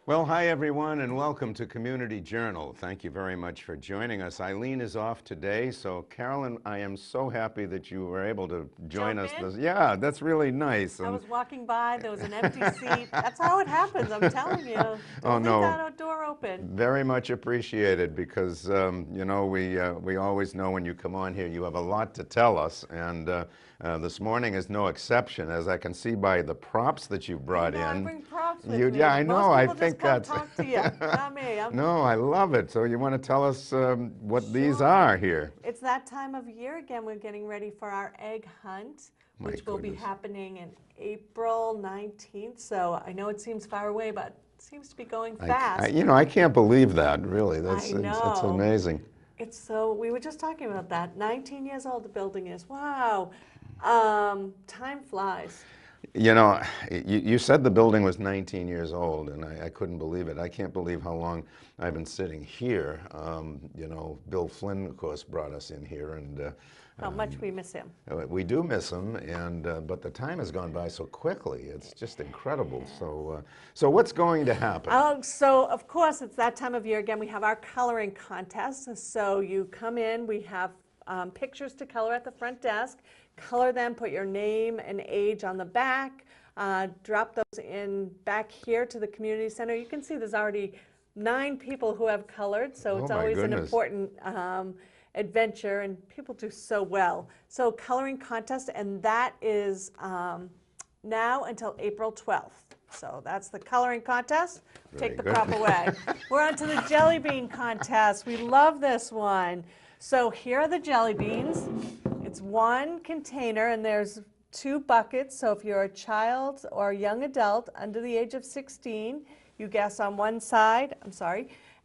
Well, hi everyone, and welcome to Community Journal. Thank you very much for joining us. Eileen is off today, so Carolyn, I am so happy that you were able to join us. Yeah, that's really nice. I was walking by, there was an empty seat. That's how it happens, I'm telling you. Don't leave that door open. Very much appreciated because, you know, we always know when you come on here you have a lot to tell us, and this morning is no exception, as I can see by the props that you brought in. I bring props with me. Yeah, I know. I think just come talk to you, not me. No, I love it. So you want to tell us what these are here? It's that time of year again. We're getting ready for our egg hunt, which will be happening in April 19th. So I know it seems far away, but it seems to be going fast. You know, I can't believe that, really. That's amazing. It's so, we were just talking about that. 19 years old the building is. Wow. Time flies. You know, you said the building was 19 years old, and I couldn't believe it. I can't believe how long I've been sitting here. You know, Bill Flynn, of course, brought us in here, and how much we miss him. We do miss him, and but the time has gone by so quickly. It's just incredible. So what's going to happen? So of course, it's that time of year again. We have our coloring contest. So you come in. We have pictures to color at the front desk. Color them, put your name and age on the back, drop those in back here to the community center. You can see there's already 9 people who have colored, so it's always an important adventure, and people do so well. So coloring contest, and that is now until April 12th. So that's the coloring contest. Take the prop away. We're on to the jelly bean contest. We love this one. So here are the jelly beans. It's one container, and there's 2 buckets. So if you're a child or a young adult under the age of 16, you guess on one side,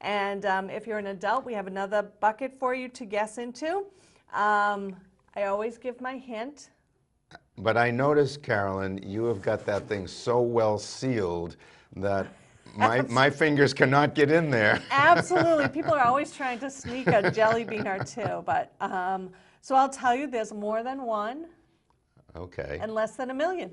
and if you're an adult, we have another bucket for you to guess into. I always give my hint. But I noticed, Carolyn, you have got that thing so well sealed that my fingers cannot get in there. Absolutely. People are always trying to sneak a jelly bean or 2, but so I'll tell you, there's more than one. Okay. And less than 1 million.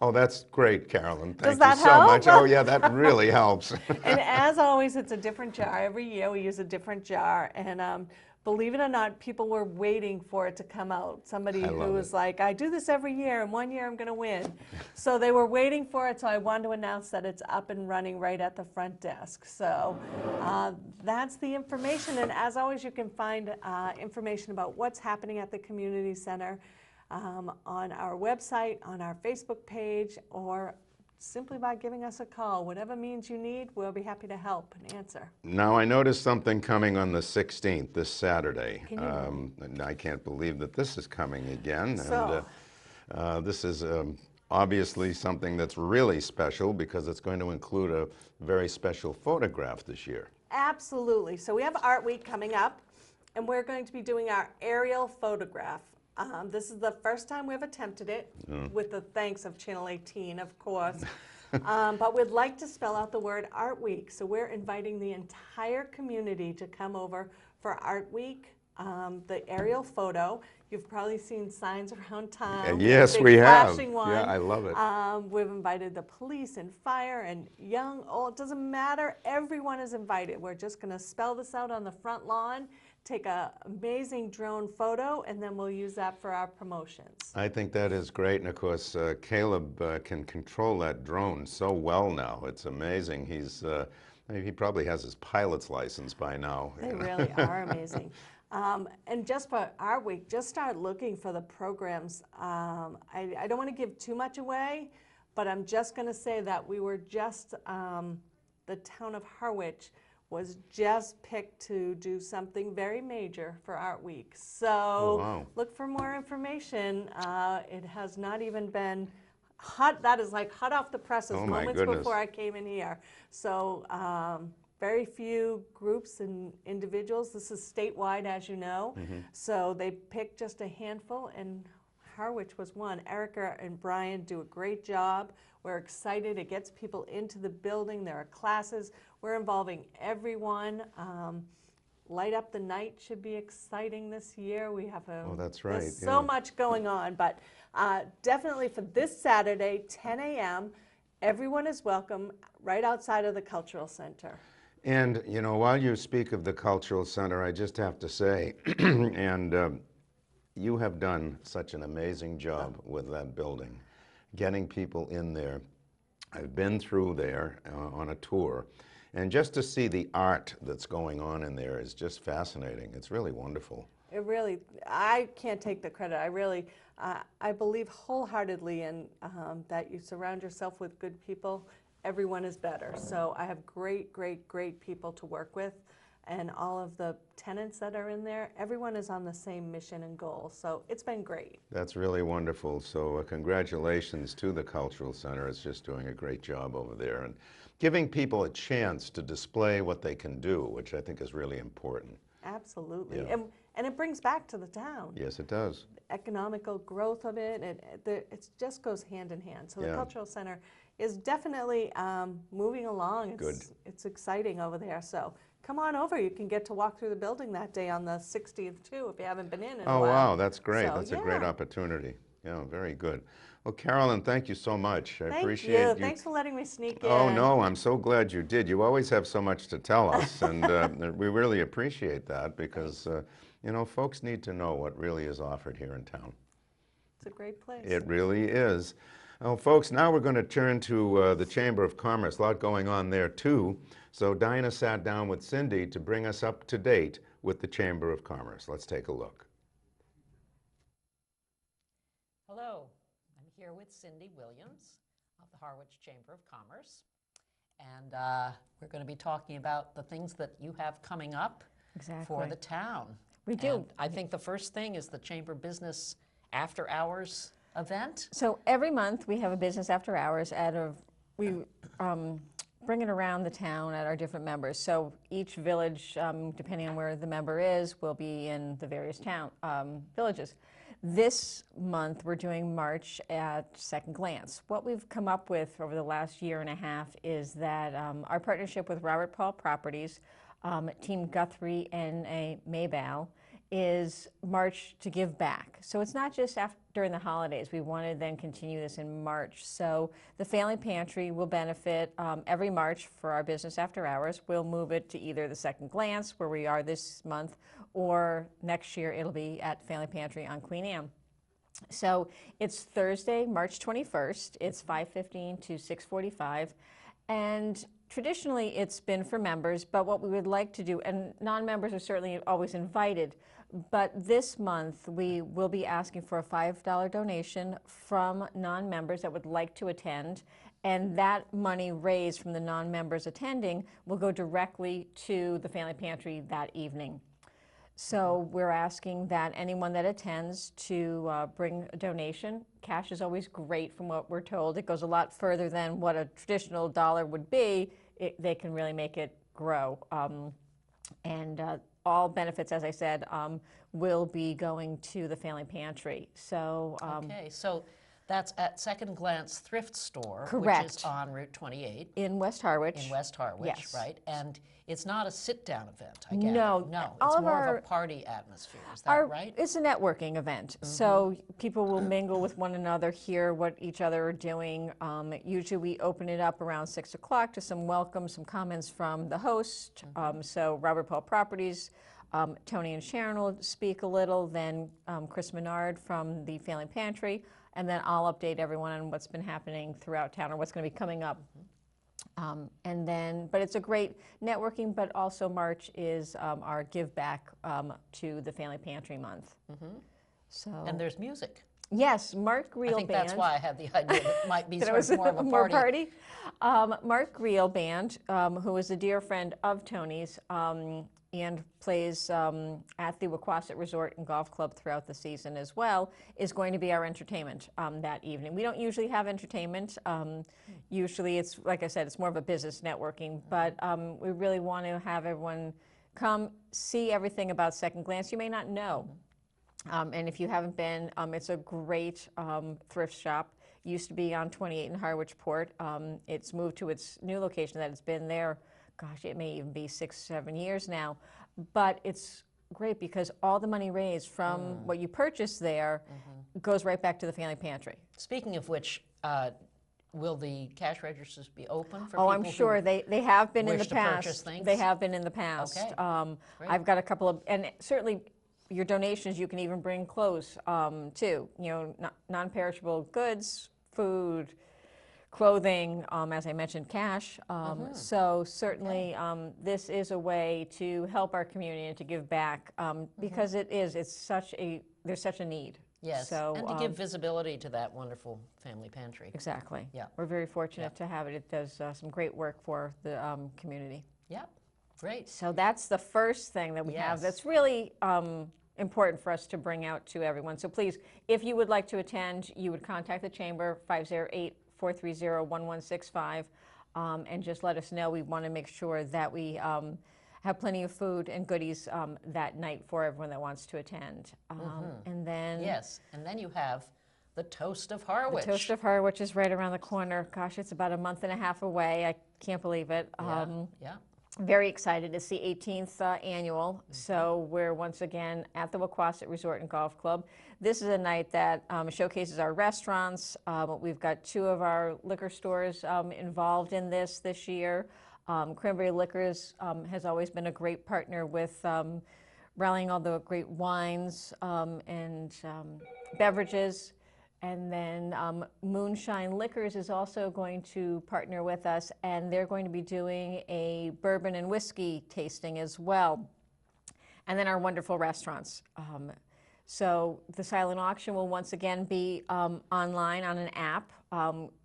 Oh, that's great, Carolyn. Thank you so much. Oh, yeah, that really helps. And as always, it's a different jar. Every year we use a different jar. And believe it or not, people were waiting for it to come out. Somebody who was like, I do this every year, and one year I'm going to win. So they were waiting for it, so I wanted to announce that it's up and running right at the front desk. So that's the information. And as always, you can find information about what's happening at the community center on our website, on our Facebook page, or simply by giving us a call. Whatever means you need, we'll be happy to help and answer. Now, I noticed something coming on the 16th, this Saturday. And I can't believe that this is coming again. So, and this is obviously something that's really special because it's going to include a very special photograph this year. Absolutely. So we have Art Week coming up, and we're going to be doing our aerial photograph. This is the first time we've attempted it, with the thanks of Channel 18, of course. But we'd like to spell out the word Art Week. So we're inviting the entire community to come over for Art Week, the aerial photo. You've probably seen signs around town. Yes, we have. One. Yeah, I love it. We've invited the police and fire and young, old, it doesn't matter. Everyone is invited. We're just going to spell this out on the front lawn, take an amazing drone photo, and then we'll use that for our promotions. I think that is great, and of course Caleb can control that drone so well now. It's amazing. He probably has his pilot's license by now. They really are amazing. And just for our week, just start looking for the programs. I don't want to give too much away, but I'm just going to say that we were just, the town of Harwich was just picked to do something very major for Art Week. So look for more information. It has not even been hot. That is like hot off the presses moments before I came in here. So very few groups and individuals. This is statewide, as you know. So they picked just a handful, and Harwich was one. Erica and Brian do a great job. We're excited. It gets people into the building. There are classes. We're involving everyone. Light Up the Night should be exciting this year. We have there's so much going on, but definitely for this Saturday, 10 a.m., Everyone is welcome right outside of the Cultural Center. And, you know, while you speak of the Cultural Center, I just have to say, and you have done such an amazing job with that building, getting people in there. I've been through there on a tour, and just to see the art that's going on in there is just fascinating. It's really wonderful. It really, I can't take the credit. I really, I believe wholeheartedly in that you surround yourself with good people, everyone is better. So I have great, great, great people to work with, and all of the tenants that are in there, everyone is on the same mission and goal. So it's been great. That's really wonderful. So congratulations to the Cultural Center. It's just doing a great job over there and giving people a chance to display what they can do, which I think is really important. Absolutely. Yeah. And it brings back to the town. Yes, it does. The economical growth of it, it just goes hand in hand. So the Yeah. Cultural Center is definitely moving along. Good. It's exciting over there. So come on over. You can get to walk through the building that day on the 16th too, if you haven't been in a Oh, while. wow, that's great. So, That's a great yeah. opportunity. Yeah, very good. Well, Carolyn, thank you so much. I Thank appreciate you. you. Thanks for letting me sneak in. Oh, no, I'm so glad you did. You always have so much to tell us, and we really appreciate that because, you know, folks need to know what really is offered here in town. It's a great place. It really is. Well, folks, now we're going to turn to the Chamber of Commerce. A lot going on there, too. So Dinah sat down with Cindy to bring us up to date with the Chamber of Commerce. Let's take a look. Hello, I'm here with Cindy Williams of the Harwich Chamber of Commerce. And we're going to be talking about the things that you have coming up for the town. We do. And I think the first thing is the Chamber Business After Hours event. So every month we have a business after hours we bring it around the town at our different members. So each village, depending on where the member is, will be in the various villages. This month we're doing March at Second Glance. What we've come up with over the last year and a half is that our partnership with Robert Paul Properties, Team Guthrie and Maybell, is March to give back. So it's not just during the holidays. We want to then continue this in March. So the Family Pantry will benefit every March for our business after hours. We'll move it to either the Second Glance, where we are this month, or next year it'll be at Family Pantry on Queen Anne. So it's Thursday, March 21st. It's 5:15 to 6:45. And traditionally it's been for members, but what we would like to do, and non-members are certainly always invited, but this month we will be asking for a $5 donation from non-members that would like to attend, and that money raised from the non-members attending will go directly to the Family Pantry that evening. So we're asking that anyone that attends to bring a donation. Cash is always great from what we're told. It goes a lot further than what a traditional dollar would be. They can really make it grow. All benefits, as I said, will be going to the Family Pantry. So, Okay, so that's at Second Glance Thrift Store, Correct. which is on Route 28 in West Harwich. in West Harwich, Yes. right? And it's not a sit-down event, I gather. No, No, all it's of more our- of a party atmosphere. Is that right? It's a networking event, so people will mingle with one another, hear what each other are doing. Usually we open it up around 6 o'clock to some welcome, some comments from the host. So Robert Paul Properties, Tony and Sharon will speak a little, then Chris Menard from the Family Pantry, and then I'll update everyone on what's been happening throughout town or what's going to be coming up. But it's a great networking, but also March is our give back to the Family Pantry month. So And there's music. yes, Mark Reel I think Band. that's why I had the idea that it might be That it sort was of more of a more party. Mark Reel Band, who is a dear friend of Tony's and plays at the Wauquasit Resort and Golf Club throughout the season as well, is going to be our entertainment that evening. We don't usually have entertainment. Usually it's, like I said, it's more of a business networking, but we really want to have everyone come see everything about Second Glance you may not know. And if you haven't been, it's a great thrift shop. Used to be on 28 in Harwich Port. It's moved to its new location that it's been there, gosh, it may even be 6, 7 years now. But it's great because all the money raised from what you purchase there goes right back to the Family Pantry. Speaking of which, will the cash registers be open for Oh, people I'm sure they have been in the wish to purchase past. things? They have been in the past. Okay, great. I've got a couple of, and certainly your donations, you can even bring clothes too. You know, non-perishable goods, food, clothing, as I mentioned, cash. So certainly this is a way to help our community and to give back because there's such a need. Yes, So, and to give visibility to that wonderful family pantry. Exactly. Yeah. We're very fortunate to have it. It does some great work for the community. Yep, great. So that's the first thing that we have Yes. that's really important for us to bring out to everyone. So please, if you would like to attend, you would contact the Chamber, 508-430-1165, and just let us know. We want to make sure that we have plenty of food and goodies that night for everyone that wants to attend. And then Yes, and then you have the Toast of Harwich. the Toast of Harwich is right around the corner. Gosh, it's about a month and a half away. I can't believe it. Yeah. Very excited. It's the 18th annual. So we're once again at the Wequassett Resort and Golf Club. This is a night that showcases our restaurants. We've got 2 of our liquor stores involved in this year. Cranberry Liquors has always been a great partner with rallying all the great wines and beverages. And then Moonshine Liquors is also going to partner with us, and they're going to be doing a bourbon and whiskey tasting as well. And then our wonderful restaurants. So the silent auction will once again be online on an app.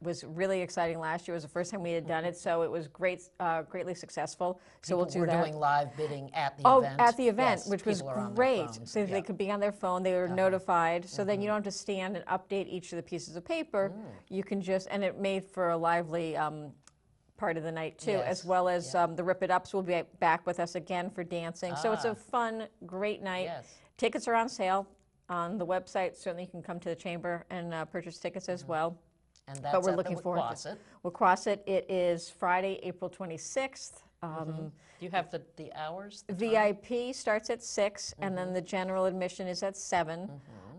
Was really exciting last year. It was the first time we had done it, so it was greatly successful. So we'll do We're that. doing live bidding at the Oh, event. at the event, Yes, which was people are on their great. phones. So Yeah. they could be on their phone, they were notified, so then you don't have to stand and update each of the pieces of paper. You can just, and it made for a lively part of the night too, as Yes, well as the Rip It Ups will be back with us again for dancing. So it's a fun, great night. Yes. Tickets are on sale on the website. Certainly you can come to the Chamber and purchase tickets as well. And that's But we're at looking the forward to Wequassett. Wequassett. It is Friday, April 26th. Do you have the hours? The time? VIP starts at 6, and then the general admission is at 7,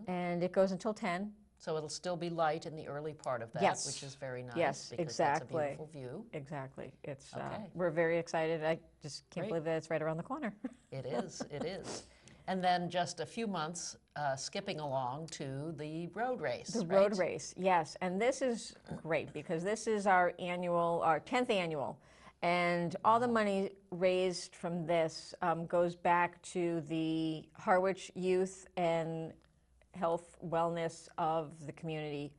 and it goes until 10. So it'll still be light in the early part of that, Yes. which is very nice. Yes, because exactly. That's a beautiful view. Exactly. It's Okay. we're very excited. I just can't Great. believe that it's right around the corner. It is, it is. And then just a few months skipping along to the road race, The right? road race, yes, and this is great because this is our 10th annual, and all the money raised from this goes back to the Harwich youth and health wellness of the community.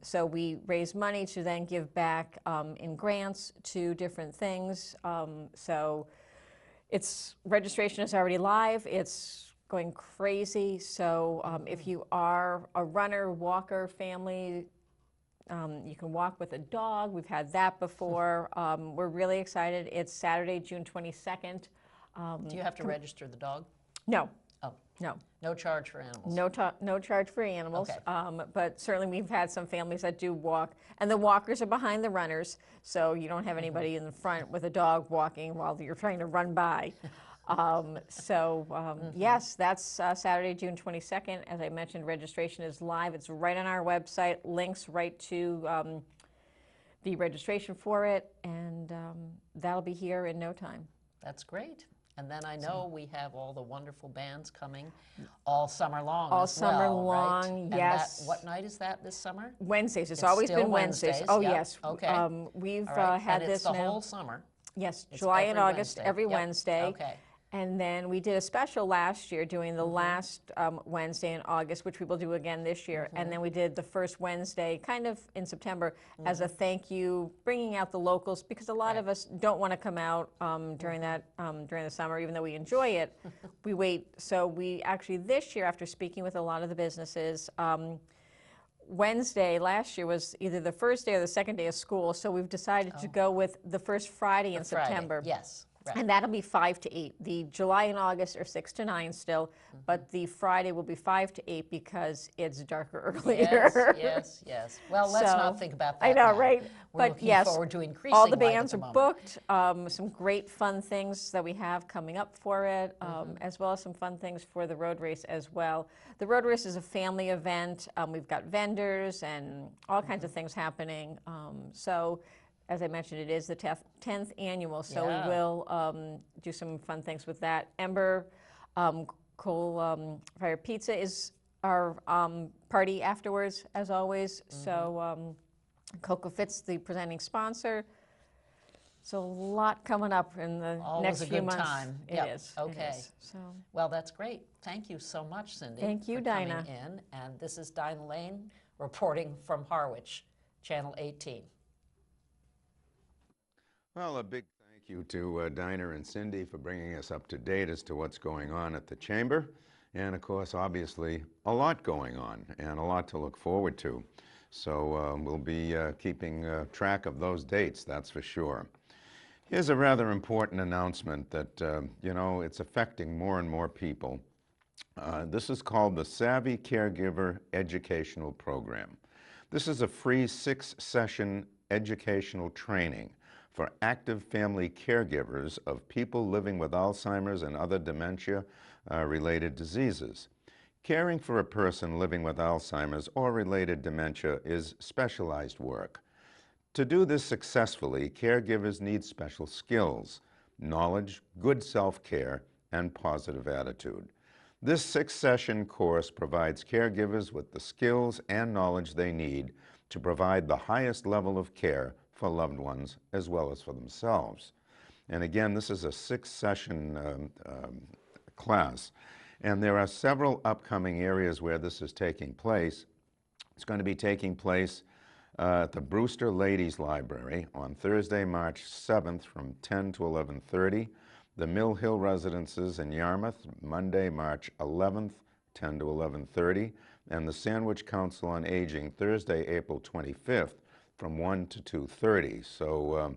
So we raise money to then give back in grants to different things. So registration is already live. It's going crazy. So if you are a runner, walker, family, you can walk with a dog. We've had that before. We're really excited. It's Saturday, June 22nd. Do you have to register the dog? No, Oh, no. no charge for animals. No charge for animals, Okay. but certainly we've had some families that do walk, and the walkers are behind the runners, so you don't have anybody in the front with a dog walking while you're trying to run by. Yes, that's Saturday, June 22nd. As I mentioned, registration is live. It's right on our website, links right to the registration for it, and that'll be here in no time. That's great. And then I know we have all the wonderful bands coming all summer long All as summer well, long, right? And yes. what night is that this summer? Wednesdays. It's It's always still been Wednesdays. Wednesdays, Oh yep. yes. Okay. We've All right. had and this it's the now. whole summer. Yes, It's July and every August, Wednesday. every Yep. Wednesday. Okay. And then we did a special last year doing the last Wednesday in August, which we will do again this year. And then we did the first Wednesday, kind of in September, as a thank you, bringing out the locals, because a lot of us don't want to come out during the summer, even though we enjoy it. We wait. So we actually this year, after speaking with a lot of the businesses, Wednesday last year was either the first day or the second day of school, so we've decided to go with the first Friday in Friday, September. yes. Right. And that'll be 5 to 8. The July and August are 6 to 9 still, but the Friday will be 5 to 8 because it's darker Yes, earlier. yes, yes. Well, let's not So, think about I that know, now. right? We're But looking yes, forward to increasing all the light at bands the are moment. booked. Some great fun things that we have coming up for it, as well as some fun things for the road race as well. The road race is a family event. We've got vendors and all kinds of things happening. So, as I mentioned, it is the 10th annual, so Yeah. we will do some fun things with that. Ember Coal Fire Pizza is our party afterwards, as always. So Cocoa Fit's the presenting sponsor. So a lot coming up in the Always next a few good months. time. It Yep. is. Okay. It is. So Well, that's great. Thank you so much, Cindy. Thank you, for Dinah. coming in. And this is Dinah Lane reporting from Harwich, Channel 18. Well, a big thank you to Dinah and Cindy for bringing us up to date as to what's going on at the Chamber. And of course, obviously, a lot going on and a lot to look forward to. So we'll be keeping track of those dates, that's for sure. Here's a rather important announcement that, you know, it's affecting more and more people. This is called the Savvy Caregiver Educational Program. This is a free 6-session educational training for active family caregivers of people living with Alzheimer's and other dementia-related diseases. Caring for a person living with Alzheimer's or related dementia is specialized work. To do this successfully, caregivers need special skills, knowledge, good self-care, and positive attitude. This 6-session course provides caregivers with the skills and knowledge they need to provide the highest level of care for loved ones as well as for themselves. And again, this is a 6-session class. And there are several upcoming areas where this is taking place. It's going to be taking place at the Brewster Ladies Library on Thursday, March 7th from 10 to 11:30. The Mill Hill Residences in Yarmouth, Monday, March 11th, 10 to 11:30. And the Sandwich Council on Aging, Thursday, April 25th from 1 to 2:30. So,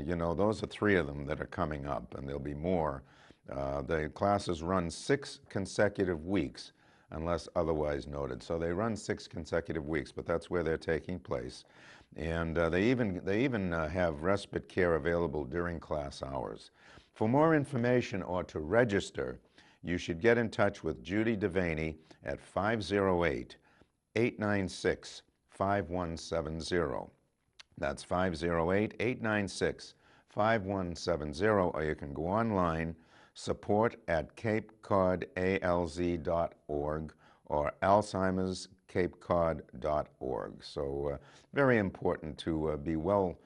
you know, those are 3 of them that are coming up, and there'll be more. The classes run 6 consecutive weeks, unless otherwise noted. So they run 6 consecutive weeks, but that's where they're taking place. And they even have respite care available during class hours. For more information or to register, you should get in touch with Judy Devaney at 508-896-5170. That's 508-896-5170, or you can go online, support@capecodalz.org or alzheimerscapecod.org. So very important to be well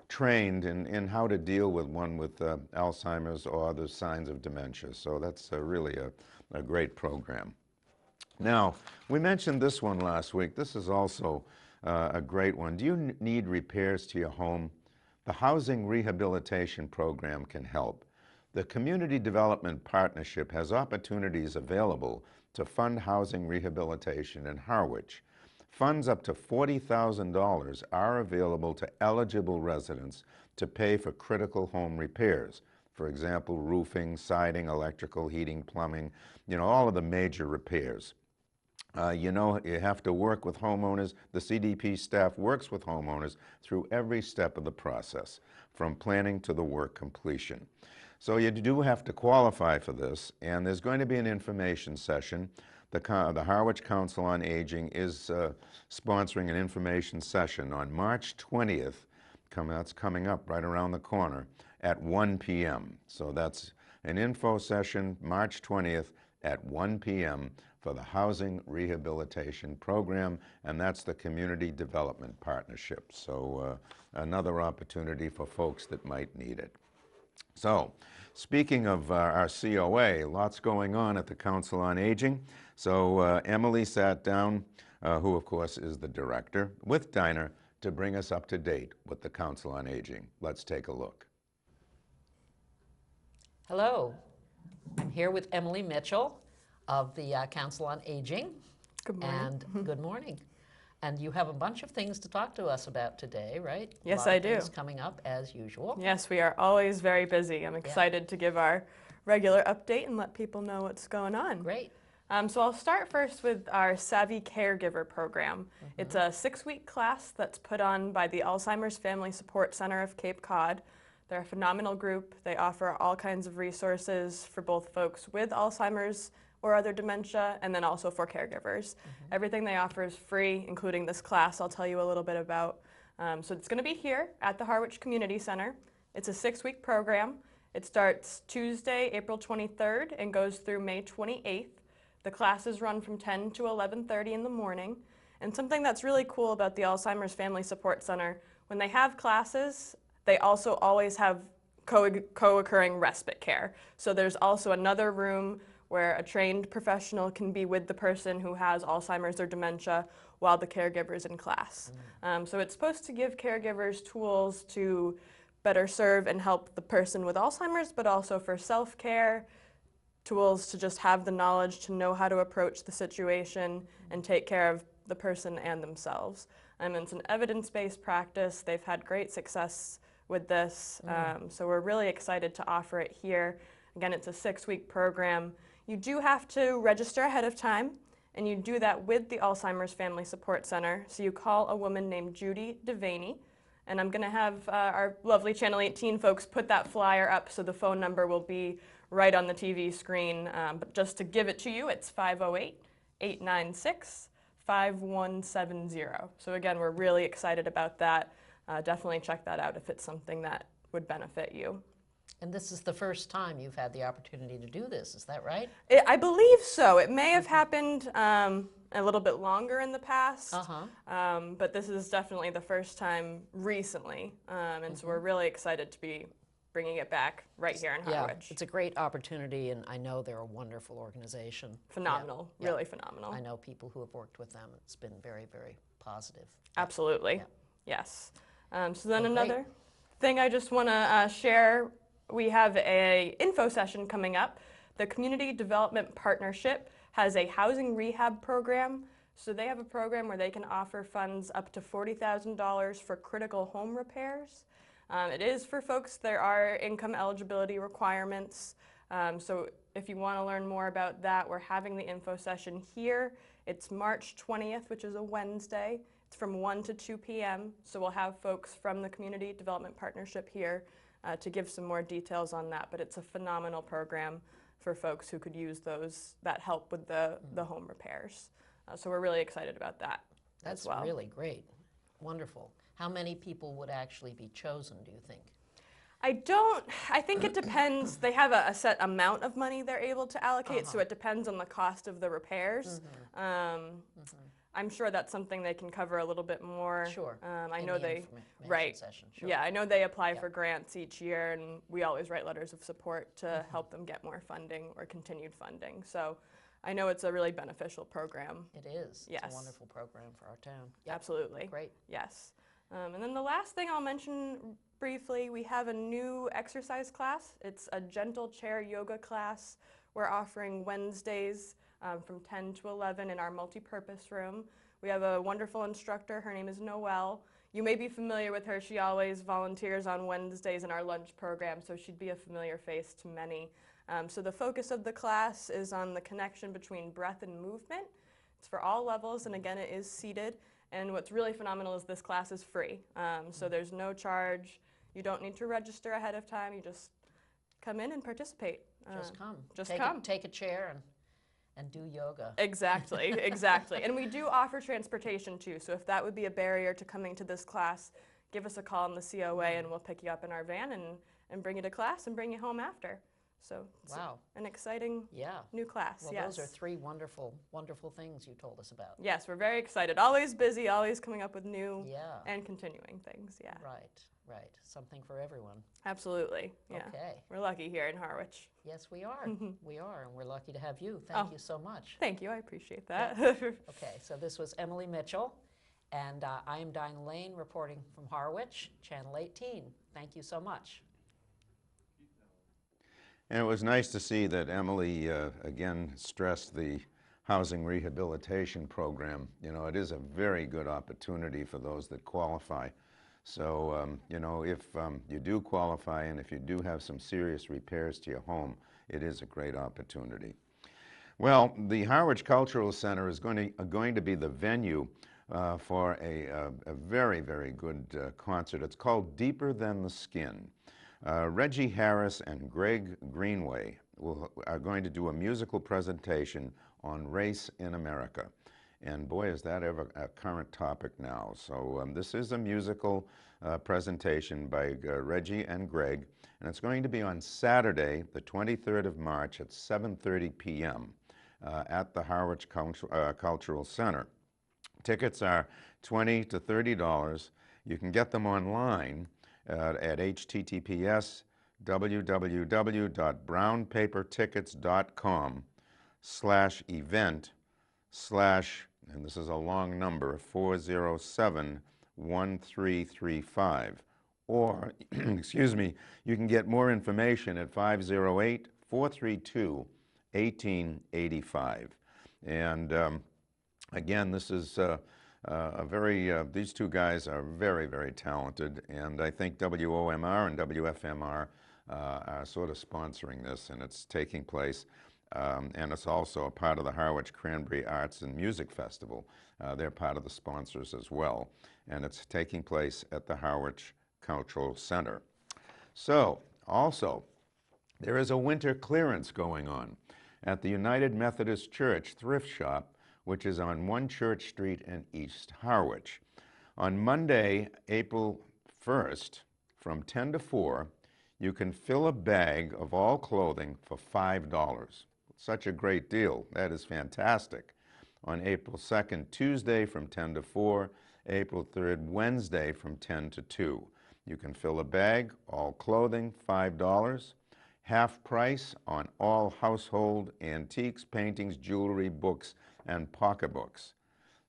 trained in how to deal with one with Alzheimer's or other signs of dementia. So that's really a great program. Now, we mentioned this one last week. This is also a great one. Do you need repairs to your home? The Housing Rehabilitation Program can help. The Community Development Partnership has opportunities available to fund housing rehabilitation in Harwich. Funds up to $40,000 are available to eligible residents to pay for critical home repairs. For example, roofing, siding, electrical, heating, plumbing, you know, all of the major repairs. You know, you have to work with homeowners. The CDP staff works with homeowners through every step of the process, from planning to the work completion. So you do have to qualify for this, and there's going to be an information session. The Harwich Council on Aging is sponsoring an information session on March 20th. That's coming up right around the corner at 1 p.m. So that's an info session March 20th at 1 p.m. for the Housing Rehabilitation Program, and that's the Community Development Partnership. So another opportunity for folks that might need it. So, speaking of our COA, lots going on at the Council on Aging. So Emily sat down, who of course is the director, with Dinah to bring us up to date with the Council on Aging. Let's take a look. Hello, I'm here with Emily Mitchell of the Council on Aging. Good morning. And good morning. And you have a bunch of things to talk to us about today, right? Yes, A lot I of do. things coming up as usual. Yes, we are always very busy. I'm excited to give our regular update and let people know what's going on. Great. So I'll start first with our Savvy Caregiver program. It's a 6-week class that's put on by the Alzheimer's Family Support Center of Cape Cod. They're a phenomenal group. They offer all kinds of resources for both folks with Alzheimer's or other dementia, and then also for caregivers. Everything they offer is free, including this class I'll tell you a little bit about. So it's going to be here at the Harwich Community Center. It's a 6-week program. It starts Tuesday, April 23rd, and goes through May 28th. The classes run from 10 to 11:30 in the morning. And something that's really cool about the Alzheimer's Family Support Center, when they have classes, they also always have co-occurring respite care. So there's also another room where a trained professional can be with the person who has Alzheimer's or dementia while the caregiver is in class. So it's supposed to give caregivers tools to better serve and help the person with Alzheimer's, but also for self-care, tools to just have the knowledge to know how to approach the situation and take care of the person and themselves. It's an evidence-based practice. They've had great success with this, so we're really excited to offer it here. Again, it's a 6-week program. You do have to register ahead of time, and you do that with the Alzheimer's Family Support Center. So you call a woman named Judy Devaney, and I'm going to have our lovely Channel 18 folks put that flyer up so the phone number will be right on the TV screen. But just to give it to you, it's 508-896-5170. So again, we're really excited about that. Definitely check that out if it's something that would benefit you. And this is the first time you've had the opportunity to do this, is that right? I believe so. It may have happened a little bit longer in the past, but this is definitely the first time recently. And so we're really excited to be bringing it back right here in Harwich. It's a great opportunity, and I know they're a wonderful organization. Phenomenal, really phenomenal. I know people who have worked with them. It's been very, very positive. Absolutely, yes. So then Well, another thing I just want to share, we have a info session coming up. The Community Development Partnership has a housing rehab program. So they have a program where they can offer funds up to $40,000 for critical home repairs. It is for folks, there are income eligibility requirements. So if you want to learn more about that, we're having the info session here. It's March 20th, which is a Wednesday. It's from 1 to 2 p.m. So we'll have folks from the Community Development Partnership here to give some more details on that. But it's a phenomenal program for folks who could use that help with the home repairs. So we're really excited about that as well. That's really great. Wonderful. How many people would actually be chosen, do you think? I think it depends. They have a set amount of money they're able to allocate, so it depends on the cost of the repairs. I'm sure that's something they can cover a little bit more. Sure. I know they, Session. Sure. yeah, I know they apply for grants each year, and we always write letters of support to help them get more funding or continued funding. So I know it's a really beneficial program. It is. Yes. It's a wonderful program for our town. Yep. Absolutely. Great. Yes. And then the last thing I'll mention briefly, we have a new exercise class. It's a gentle chair yoga class. We're offering Wednesdays from 10 to 11 in our multi-purpose room. We have a wonderful instructor. Her name is Noelle. You may be familiar with her. She always volunteers on Wednesdays in our lunch program, so she'd be a familiar face to many. So the focus of the class is on the connection between breath and movement. It's for all levels, and again, it is seated. And what's really phenomenal is this class is free. So there's no charge. You don't need to register ahead of time. You just come in and participate. Just come. Just take come. Take a chair and do yoga. Exactly, exactly. And we do offer transportation too. So if that would be a barrier to coming to this class, give us a call in the COA and we'll pick you up in our van and bring you to class and bring you home after. So it's an exciting new class. Well, yes. those are 3 wonderful, wonderful things you told us about. Yes, we're very excited. Always busy, always coming up with new and continuing things. Yeah. Right, right. Something for everyone. Absolutely. Yeah. Okay. We're lucky here in Harwich. Yes, we are. We are, and we're lucky to have you. Thank you so much. Thank you. I appreciate that. Okay, so this was Emily Mitchell, and I am Dinah Lane reporting from Harwich, Channel 18. Thank you so much. And it was nice to see that Emily again stressed housing rehabilitation program. You know, it is a very good opportunity for those that qualify. So, you know, if you do qualify and if you do have some serious repairs to your home, it is a great opportunity. Well, the Harwich Cultural Center is going to be the venue for a very, very good concert. It's called Deeper Than the Skin. Reggie Harris and Greg Greenway are going to do a musical presentation on race in America. And boy, is that ever a current topic now. So this is a musical presentation by Reggie and Greg, and it's going to be on Saturday, the 23rd of March at 7:30 p.m. At the Harwich Cultural Center. Tickets are $20 to $30. You can get them online at https://www.brownpapertickets.com/event/ and this is a long number, 407-1335. Or, excuse me, you can get more information at 508-432-1885. And again, this is these two guys are very, very talented, and I think WOMR and WFMR are sort of sponsoring this, and it's taking place, and it's also a part of the Harwich Cranberry Arts and Music Festival. They're part of the sponsors as well, and it's taking place at the Harwich Cultural Center. So, also, there is a winter clearance going on at the United Methodist Church Thrift Shop, which is on 1 Church Street in East Harwich. On Monday, April 1st, from 10 to 4, you can fill a bag of all clothing for $5. Such a great deal. That is fantastic. On April 2nd, Tuesday, from 10 to 4, April 3rd, Wednesday, from 10 to 2. You can fill a bag, all clothing, $5. Half price on all household antiques, paintings, jewelry, books, and pocketbooks.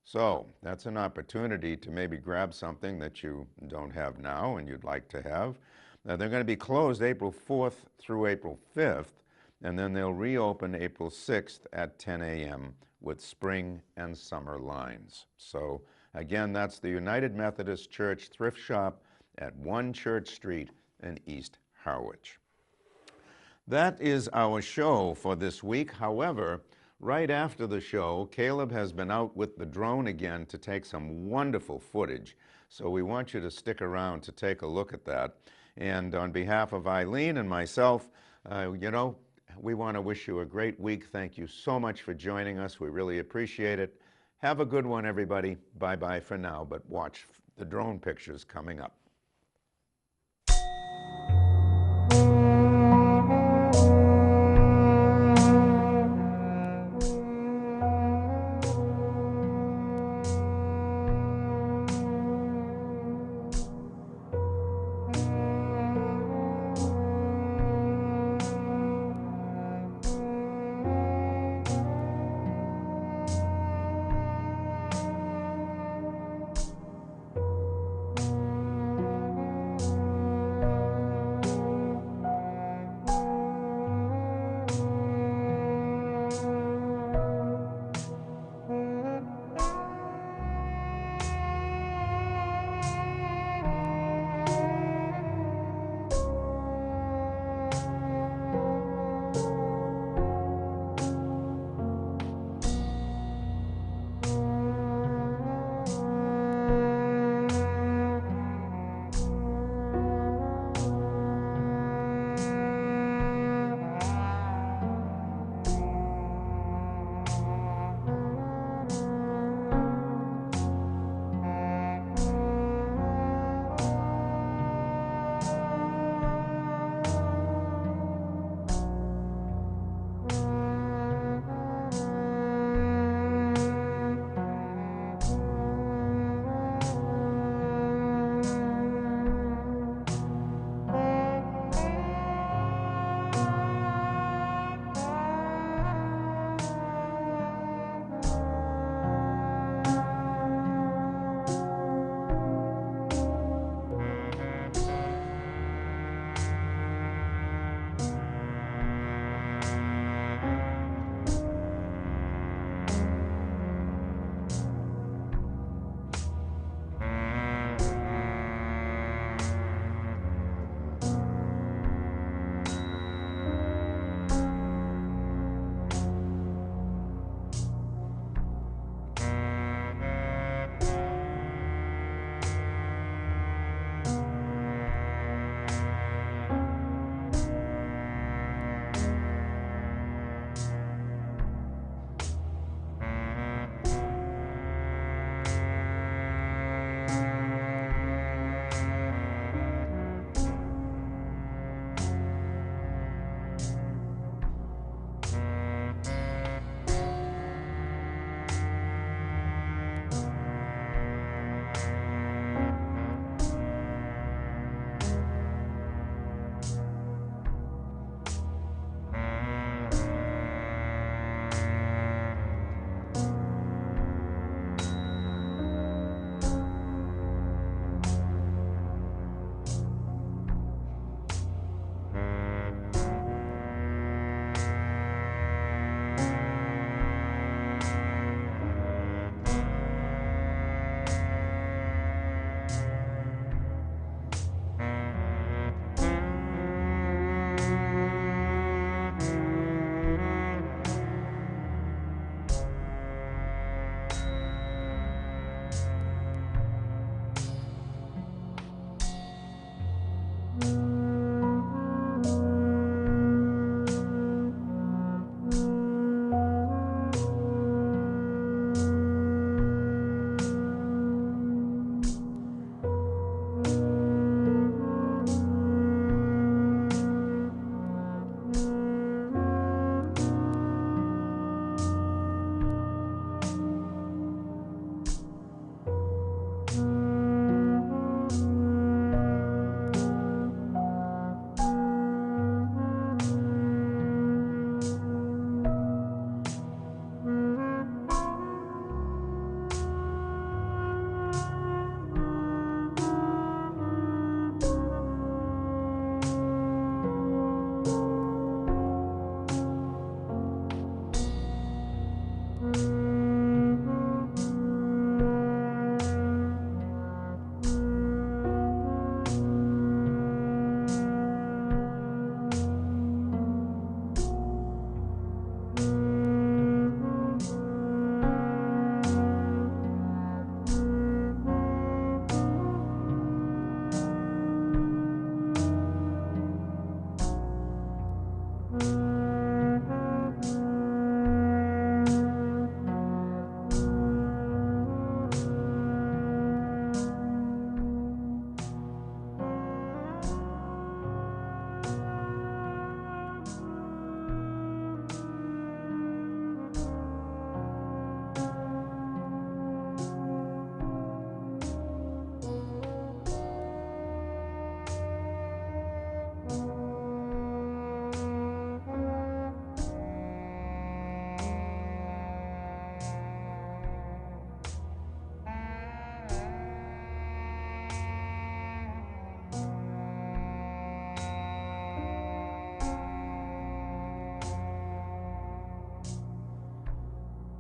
So that's an opportunity to maybe grab something that you don't have now and you'd like to have. Now, they're going to be closed April 4th through April 5th, and then they'll reopen April 6th at 10 a.m. with spring and summer lines. So again, that's the United Methodist Church Thrift Shop at 1 Church Street in East Harwich. That is our show for this week. However, right after the show, Caleb has been out with the drone again to take some wonderful footage. So we want you to stick around to take a look at that. And on behalf of Eileen and myself, you know, we want to wish you a great week. Thank you so much for joining us. We really appreciate it. Have a good one, everybody. Bye-bye for now, but watch the drone pictures coming up.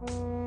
you.